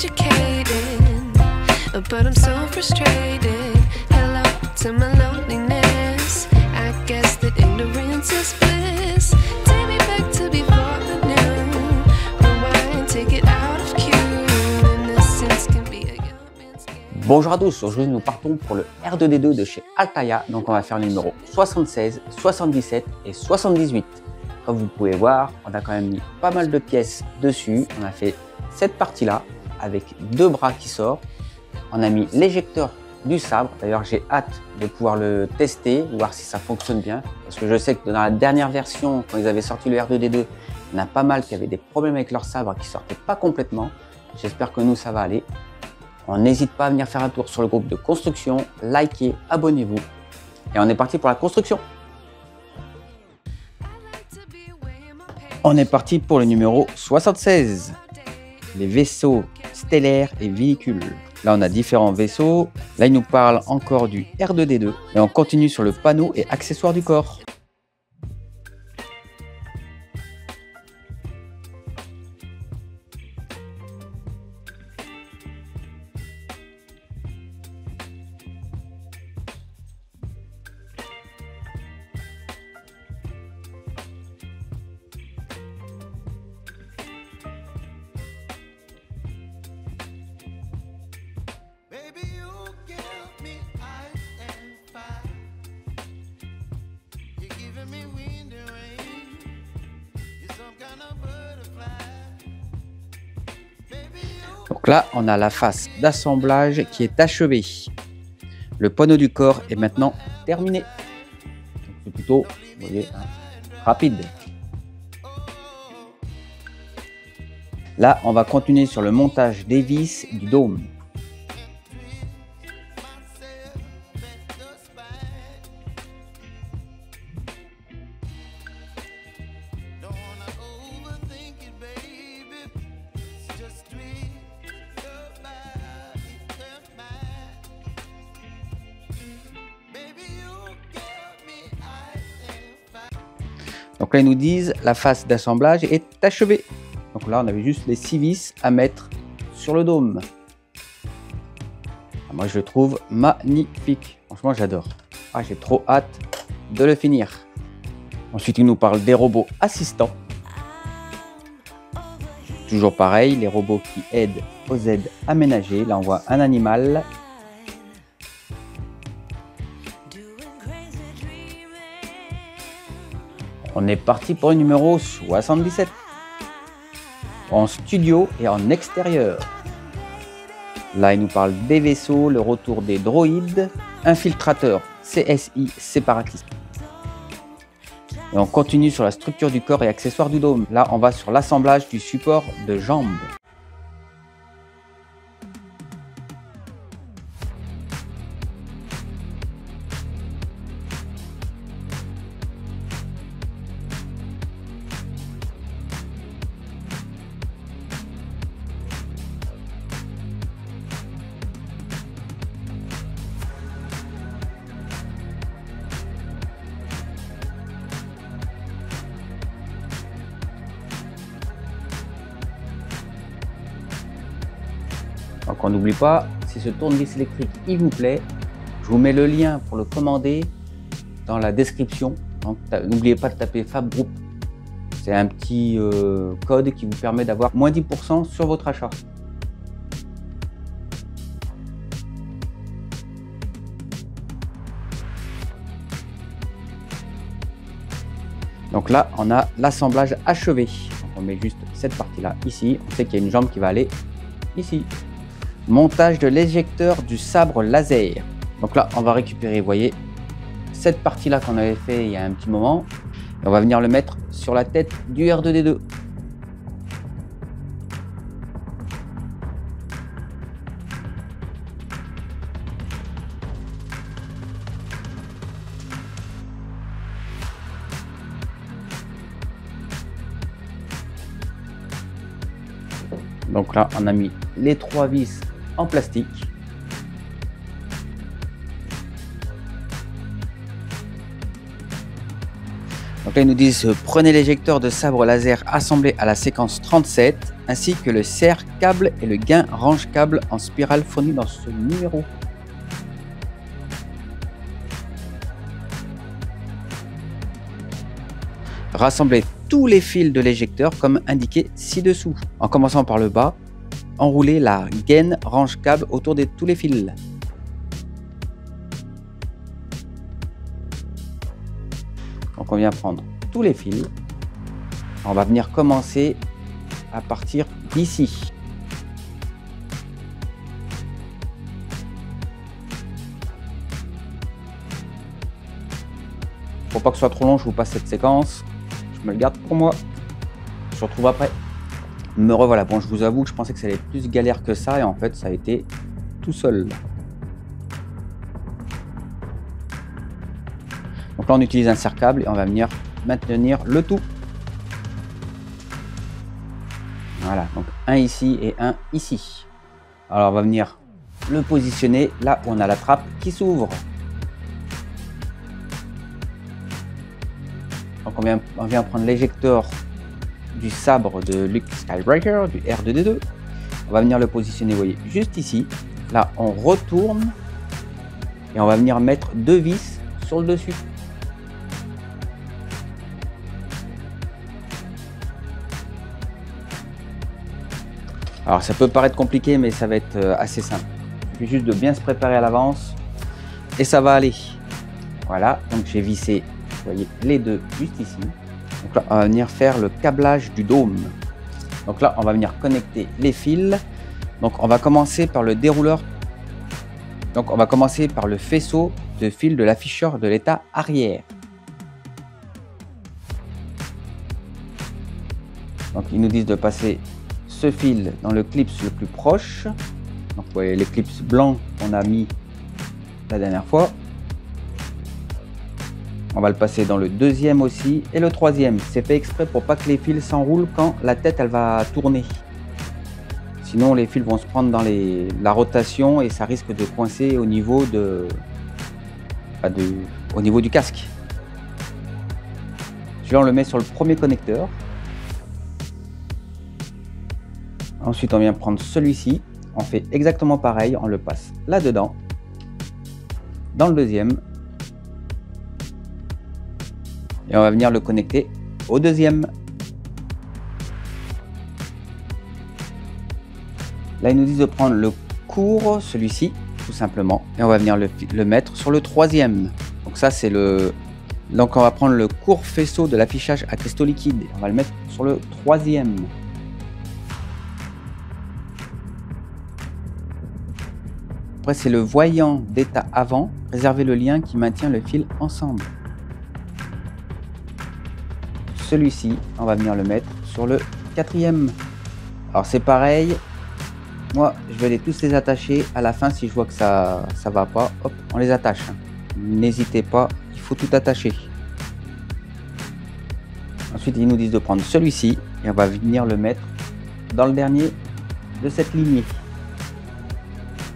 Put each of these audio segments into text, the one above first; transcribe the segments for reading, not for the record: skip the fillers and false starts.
educated, but I'm so frustrated. Hello to my loneliness. I guess that ignorance is bliss. Take me back to before the new. Rewind, take it out of cue. Innocence can be a young man's game. Bonjour à tous, aujourd'hui nous partons pour le R2D2 de chez Altaïa. Donc on va faire le numéro 76, 77 et 78. Comme vous pouvez voir, on a quand même mis pas mal de pièces dessus. On a fait cette partie-là avec deux bras qui sortent. On a mis l'éjecteur du sabre. D'ailleurs, j'ai hâte de pouvoir le tester, voir si ça fonctionne bien. Parce que je sais que dans la dernière version, quand ils avaient sorti le R2D2, il y en a pas mal qui avaient des problèmes avec leur sabre qui sortaient pas complètement. J'espère que nous, ça va aller. On n'hésite pas à venir faire un tour sur le groupe de construction, likez, abonnez-vous. Et on est parti pour la construction. On est parti pour le numéro 76. Les vaisseaux stellaires et véhicules. Là, on a différents vaisseaux. Là, il nous parle encore du R2D2. Et on continue sur le panneau et accessoires du corps. Donc là, on a la face d'assemblage qui est achevée. Le panneau du corps est maintenant terminé. C'est plutôt, vous voyez, rapide. Là, on va continuer sur le montage des vis du dôme. Donc là, ils nous disent la face d'assemblage est achevée. Donc là, on avait juste les 6 vis à mettre sur le dôme. Moi, je le trouve magnifique. Franchement, j'adore. Ah, j'ai trop hâte de le finir. Ensuite, il nous parle des robots assistants. Toujours pareil, les robots qui aident aux aides aménagées. Là, on voit un animal. On est parti pour le numéro 77. En studio et en extérieur. Là, il nous parle des vaisseaux, le retour des droïdes, infiltrateur CSI séparatiste. Et on continue sur la structure du corps et accessoires du dôme. Là, on va sur l'assemblage du support de jambes. Donc on n'oublie pas, si ce tournevis électrique il vous plaît, je vous mets le lien pour le commander dans la description. N'oubliez pas de taper Fab Group. C'est un petit code qui vous permet d'avoir moins 10% sur votre achat. Donc là, on a l'assemblage achevé. Donc on met juste cette partie-là ici. On sait qu'il y a une jambe qui va aller ici. Montage de l'éjecteur du sabre laser. Donc là, on va récupérer, vous voyez, cette partie-là qu'on avait fait il y a un petit moment. Et on va venir le mettre sur la tête du R2D2. Donc là, on a mis les 3 vis en plastique. Donc là, ils nous disent prenez l'éjecteur de sabre laser assemblé à la séquence 37 ainsi que le serre câble et le gain range câble en spirale fourni dans ce numéro. Rassemblez tous les fils de l'éjecteur comme indiqué ci-dessous. En commençant par le bas, enroulez la gaine range câble autour de tous les fils. Donc on vient prendre tous les fils. On va venir commencer à partir d'ici. Pour pas que ce soit trop long, je vous passe cette séquence. Je me le garde pour moi. Je me retrouve après. Me revoilà. Bon, je vous avoue que je pensais que ça allait être plus galère que ça et en fait, ça a été tout seul. Donc là, on utilise un serre-câble et on va venir maintenir le tout. Voilà, donc un ici et un ici. Alors, on va venir le positionner là où on a la trappe qui s'ouvre. Donc on vient prendre l'éjecteur du sabre de Luke Skywalker, du R2D2. On va venir le positionner, vous voyez, juste ici. Là, on retourne et on va venir mettre 2 vis sur le dessus. Alors ça peut paraître compliqué, mais ça va être assez simple. Il suffit juste de bien se préparer à l'avance et ça va aller. Voilà, donc j'ai vissé, vous voyez, les deux juste ici. Donc là, on va venir faire le câblage du dôme. Donc là, on va venir connecter les fils. Donc on va commencer par le dérouleur. Donc on va commencer par le faisceau de fil de l'afficheur de l'état arrière. Donc ils nous disent de passer ce fil dans le clip le plus proche. Donc vous voyez les clips blancs qu'on a mis la dernière fois. On va le passer dans le deuxième aussi et le troisième. C'est fait exprès pour pas que les fils s'enroulent quand la tête elle va tourner. Sinon les fils vont se prendre dans la rotation et ça risque de coincer au niveau au niveau du casque. Celui-là on le met sur le premier connecteur. Ensuite on vient prendre celui-ci. On fait exactement pareil. On le passe là-dedans. Dans le deuxième. Et on va venir le connecter au deuxième. Là, ils nous disent de prendre le court, celui-ci, tout simplement. Et on va venir le mettre sur le troisième. Donc ça, c'est le... Donc on va prendre le court faisceau de l'affichage à cristaux liquides. On va le mettre sur le troisième. Après, c'est le voyant d'état avant. Réservez le lien qui maintient le fil ensemble. Celui-ci, on va venir le mettre sur le quatrième. Alors c'est pareil, moi je vais tous les attacher à la fin. Si je vois que ça va pas, hop, on les attache. N'hésitez pas, il faut tout attacher. Ensuite ils nous disent de prendre celui-ci et on va venir le mettre dans le dernier de cette lignée.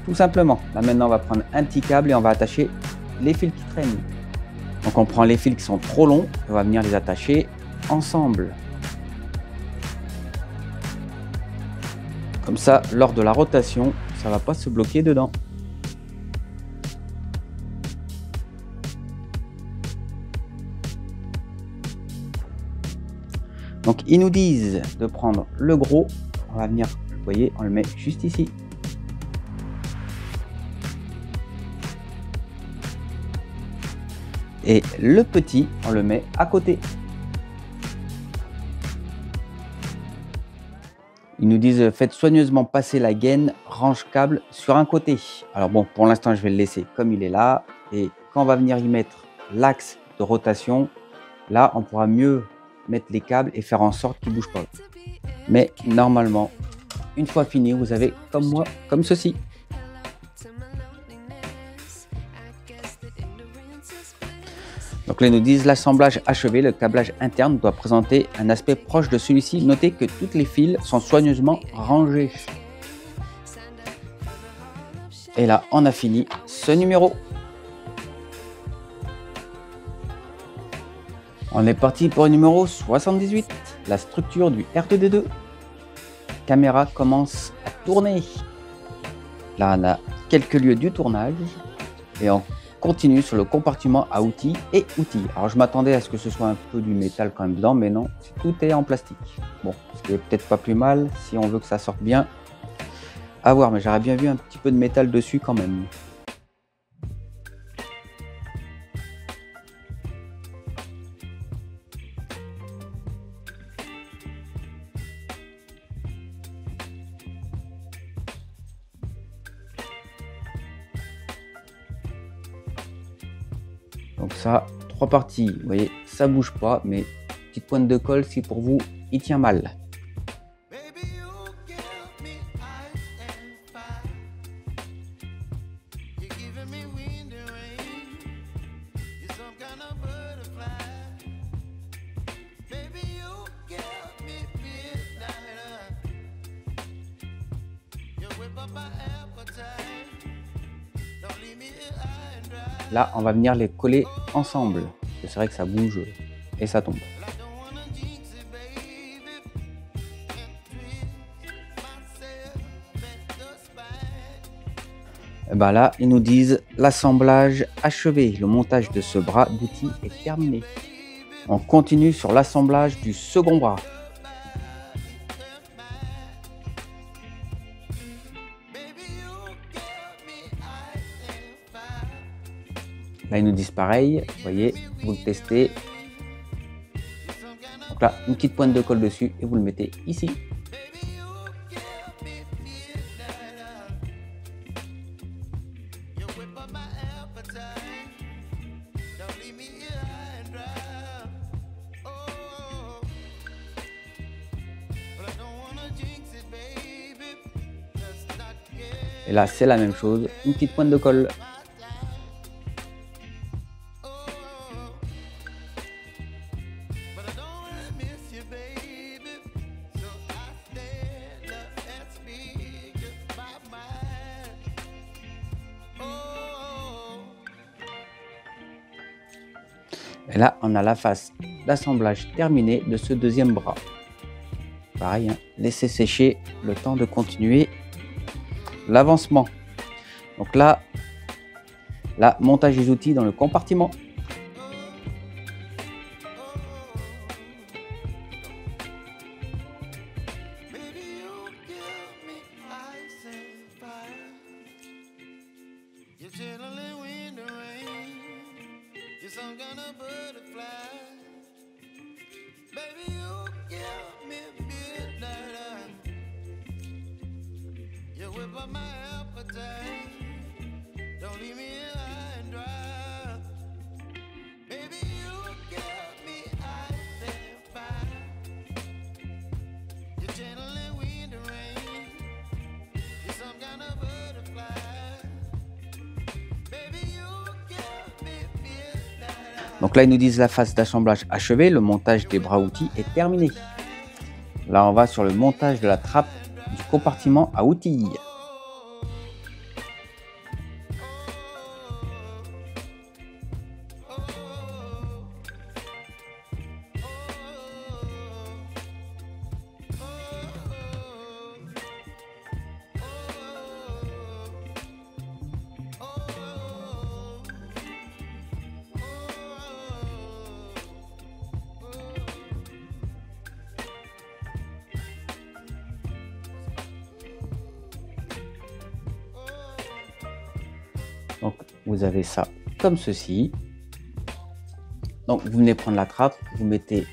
Tout simplement. Là maintenant on va prendre un petit câble et on va attacher les fils qui traînent. Donc on prend les fils qui sont trop longs et on va venir les attacher ensemble. Comme ça, lors de la rotation, ça ne va pas se bloquer dedans. Donc ils nous disent de prendre le gros. On va venir, vous voyez, on le met juste ici. Et le petit, on le met à côté. Ils nous disent faites soigneusement passer la gaine range câble sur un côté. Alors bon, pour l'instant je vais le laisser comme il est là. Et quand on va venir y mettre l'axe de rotation, là on pourra mieux mettre les câbles et faire en sorte qu'ils ne bougent pas. Mais normalement, une fois fini, vous avez comme moi, comme ceci. Donc là, ils nous disent l'assemblage achevé, le câblage interne doit présenter un aspect proche de celui-ci. Notez que toutes les fils sont soigneusement rangées. Et là, on a fini ce numéro. On est parti pour le numéro 78, la structure du R2D2. caméra commence à tourner. Là, on a quelques lieux du tournage et on continue sur le compartiment à outils et outils. Alors, je m'attendais à ce que ce soit un peu du métal quand même dedans, mais non, tout est en plastique. Bon, ce qui est peut-être pas plus mal si on veut que ça sorte bien. À voir, mais j'aurais bien vu un petit peu de métal dessus quand même. Donc ça, 3 parties, vous voyez, ça bouge pas, mais petite pointe de colle si pour vous, il tient mal. Là, on va venir les coller ensemble. C'est vrai que ça bouge et ça tombe. Et ben là, ils nous disent l'assemblage achevé. Le montage de ce bras d'outil est terminé. On continue sur l'assemblage du second bras. Là, ils nous disent pareil, vous voyez, vous le testez. Donc là, une petite pointe de colle dessus et vous le mettez ici. Et là, c'est la même chose, une petite pointe de colle. Et là, on a la phase d'assemblage terminée de ce deuxième bras. Pareil, hein, laissez sécher le temps de continuer l'avancement. Donc là, montage des outils dans le compartiment. Donc là, ils nous disent la phase d'assemblage achevée, le montage des bras outils est terminé. Là, on va sur le montage de la trappe du compartiment à outils. Donc vous avez ça comme ceci. Donc vous venez prendre la trappe, vous mettez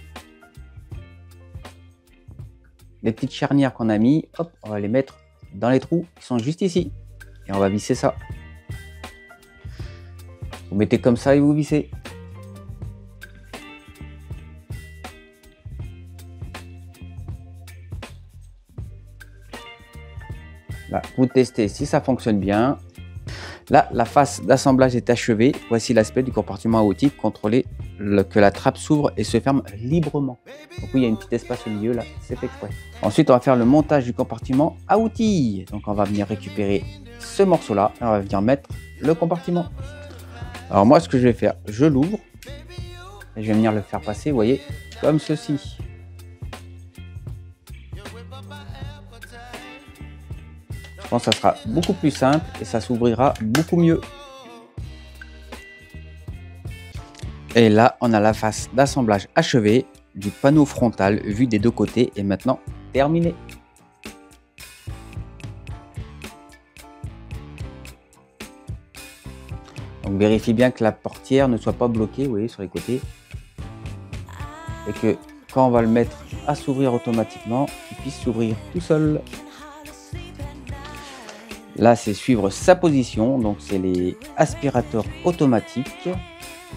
les petites charnières qu'on a mis, hop, on va les mettre dans les trous qui sont juste ici. Et on va visser ça. Vous mettez comme ça et vous vissez. Là, vous testez si ça fonctionne bien. Là, la phase d'assemblage est achevée. Voici l'aspect du compartiment à outils. Contrôlez que la trappe s'ouvre et se ferme librement. Donc oui, il y a une petite espace au milieu là, c'est fait exprès. Ensuite, on va faire le montage du compartiment à outils. Donc on va venir récupérer ce morceau là et on va venir mettre le compartiment. Alors moi, ce que je vais faire, je l'ouvre et je vais venir le faire passer, vous voyez, comme ceci. Je pense que ça sera beaucoup plus simple et ça s'ouvrira beaucoup mieux. Et là, on a la face d'assemblage achevée du panneau frontal vu des deux côtés et maintenant terminé. Donc vérifie bien que la portière ne soit pas bloquée, vous voyez, sur les côtés. Et que quand on va le mettre à s'ouvrir automatiquement, il puisse s'ouvrir tout seul. Là, c'est suivre sa position. Donc c'est les aspirateurs automatiques.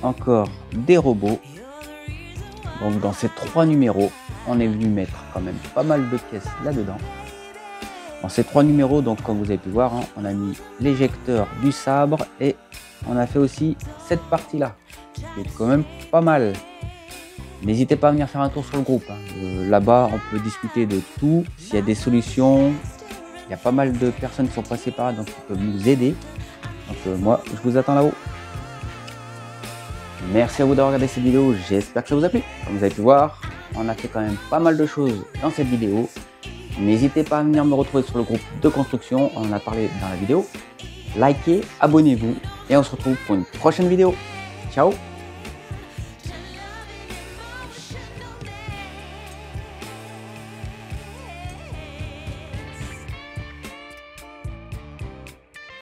Encore des robots. Donc dans ces 3 numéros, on est venu mettre quand même pas mal de pièces là-dedans. Dans ces 3 numéros, donc comme vous avez pu voir, hein, on a mis l'éjecteur du sabre et on a fait aussi cette partie-là, qui est quand même pas mal. N'hésitez pas à venir faire un tour sur le groupe. Hein. Là-bas, on peut discuter de tout. S'il y a des solutions, il y a pas mal de personnes qui sont passées par là, donc qui peuvent nous aider. Donc moi, je vous attends là-haut. Merci à vous d'avoir regardé cette vidéo, j'espère que ça vous a plu. Comme vous avez pu voir, on a fait quand même pas mal de choses dans cette vidéo. N'hésitez pas à venir me retrouver sur le groupe de construction, on en a parlé dans la vidéo. Likez, abonnez-vous et on se retrouve pour une prochaine vidéo. Ciao!